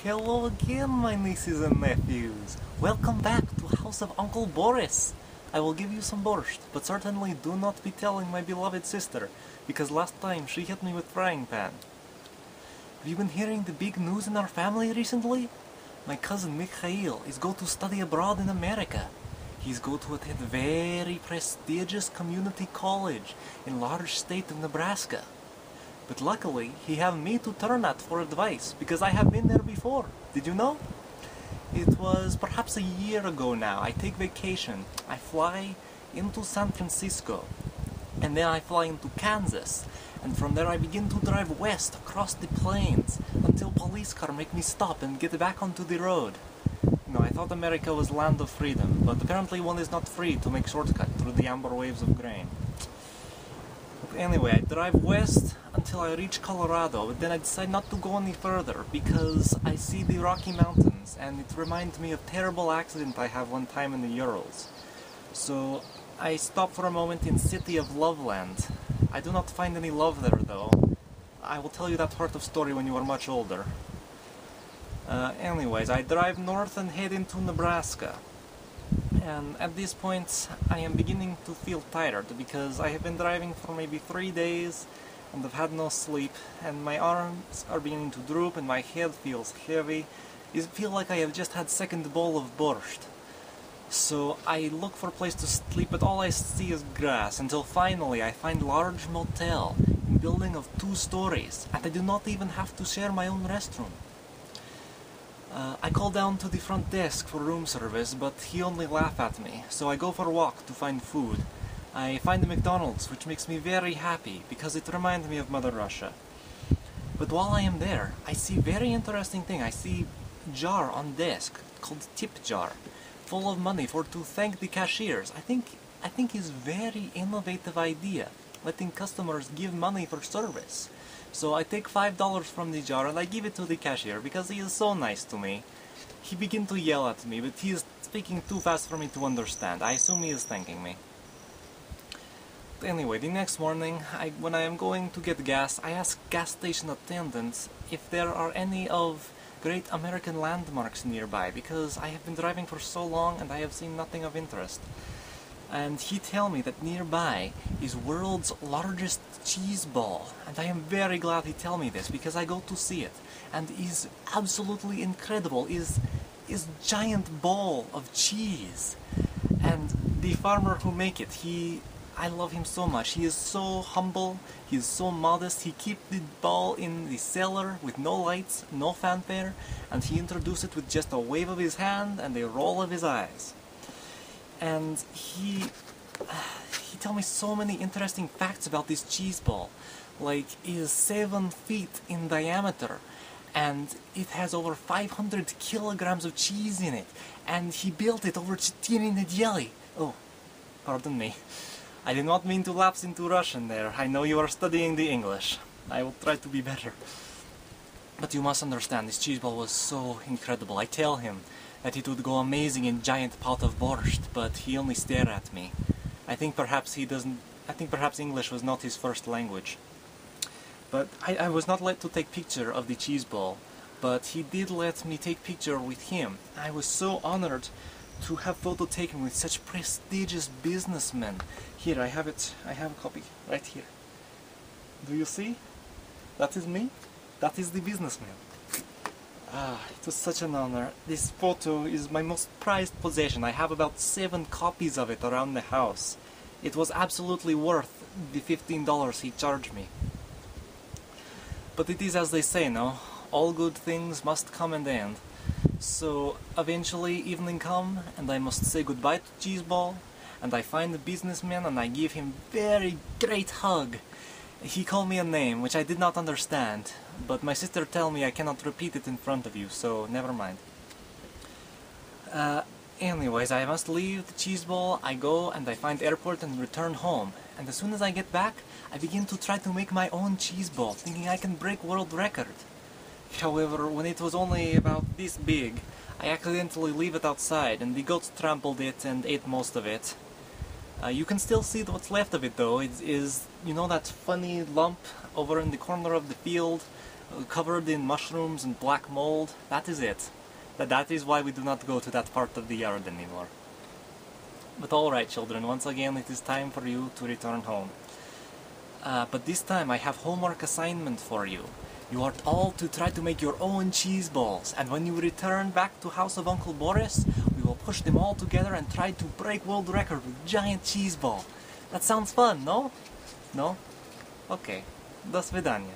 Hello again, my nieces and nephews. Welcome back to House of Uncle Boris. I will give you some borscht, but certainly do not be telling my beloved sister, because last time she hit me with frying pan. Have you been hearing the big news in our family recently? My cousin Mikhail is going to study abroad in America. He's going to attend very prestigious community college in large state of Nebraska. But luckily, he have me to turn at for advice, because I have been there before. Did you know? It was perhaps a year ago now. I take vacation. I fly into San Francisco, and then I fly into Kansas, and from there I begin to drive west across the plains until police car make me stop and get back onto the road. No, I thought America was land of freedom, but apparently one is not free to make shortcut through the amber waves of grain. But anyway, I drive west until I reach Colorado, but then I decide not to go any further because I see the Rocky Mountains, and it reminds me of a terrible accident I had one time in the Urals. So I stop for a moment in City of Loveland. I do not find any love there though. I will tell you that part of story when you are much older. Anyways, I drive north and head into Nebraska. And at this point, I am beginning to feel tired because I have been driving for maybe 3 days and I've had no sleep, and my arms are beginning to droop and my head feels heavy. I feel like I have just had second bowl of borscht. So I look for a place to sleep, but all I see is grass, until finally I find a large motel in a building of 2 stories, and I do not even have to share my own restroom. I call down to the front desk for room service, but he only laughs at me, so I go for a walk to find food. I find a McDonald's, which makes me very happy, because it reminds me of Mother Russia. But while I am there, I see a very interesting thing. I see a jar on desk, called tip jar, full of money to thank the cashiers. I think is very innovative idea, letting customers give money for service. So I take $5 from the jar and I give it to the cashier because he is so nice to me. He begins to yell at me, but he is speaking too fast for me to understand. I assume he is thanking me. But anyway, the next morning, when I am going to get gas, I ask gas station attendants if there are any of great American landmarks nearby, because I have been driving for so long and I have seen nothing of interest. And he tell me that nearby is world's largest cheese ball, and I am very glad he tell me this because I go to see it, and is absolutely incredible. Is giant ball of cheese, and the farmer who make it, I love him so much. He is so humble, he is so modest. He keep the ball in the cellar with no lights, no fanfare, and he introduce it with just a wave of his hand and a roll of his eyes. And he told me so many interesting facts about this cheese ball. Like, it is 7 feet in diameter, and it has over 500 kilograms of cheese in it, and he built it over tiny jelly. Oh, pardon me. I did not mean to lapse into Russian there. I know you are studying the English. I will try to be better. But you must understand, this cheese ball was so incredible. I tell him that it would go amazing in giant pot of borscht, but he only stared at me. I think perhaps English was not his first language. But I was not let to take picture of the cheese ball, but he did let me take picture with him. I was so honored to have photo taken with such prestigious businessmen. Here, I have a copy, right here. Do you see? That is me. That is the businessman. It was such an honor. This photo is my most prized possession. I have about 7 copies of it around the house. It was absolutely worth the $15 he charged me. But it is as they say, no? All good things must come and end. So eventually evening come, and I must say goodbye to Cheese Ball, and I find the businessman and I give him very great hug. He called me a name, which I did not understand, but my sister tell me I cannot repeat it in front of you, so never mind. Anyways, I must leave the cheese ball. I go and I find airport and return home, and as soon as I get back, I begin to try to make my own cheese ball, thinking I can break world record. However, when it was only about this big, I accidentally leave it outside, and the goats trampled it and ate most of it. You can still see what's left of it though. It is, you know, that funny lump over in the corner of the field covered in mushrooms and black mold. That is it. That is why we do not go to that part of the yard anymore. But alright, children, once again it is time for you to return home. But this time I have homework assignment for you. You are all to try to make your own cheese balls, and when you return back to House of Uncle Boris, we will push them all together and try to break world record with giant cheese ball. That sounds fun, no? No? Okay. До свидания.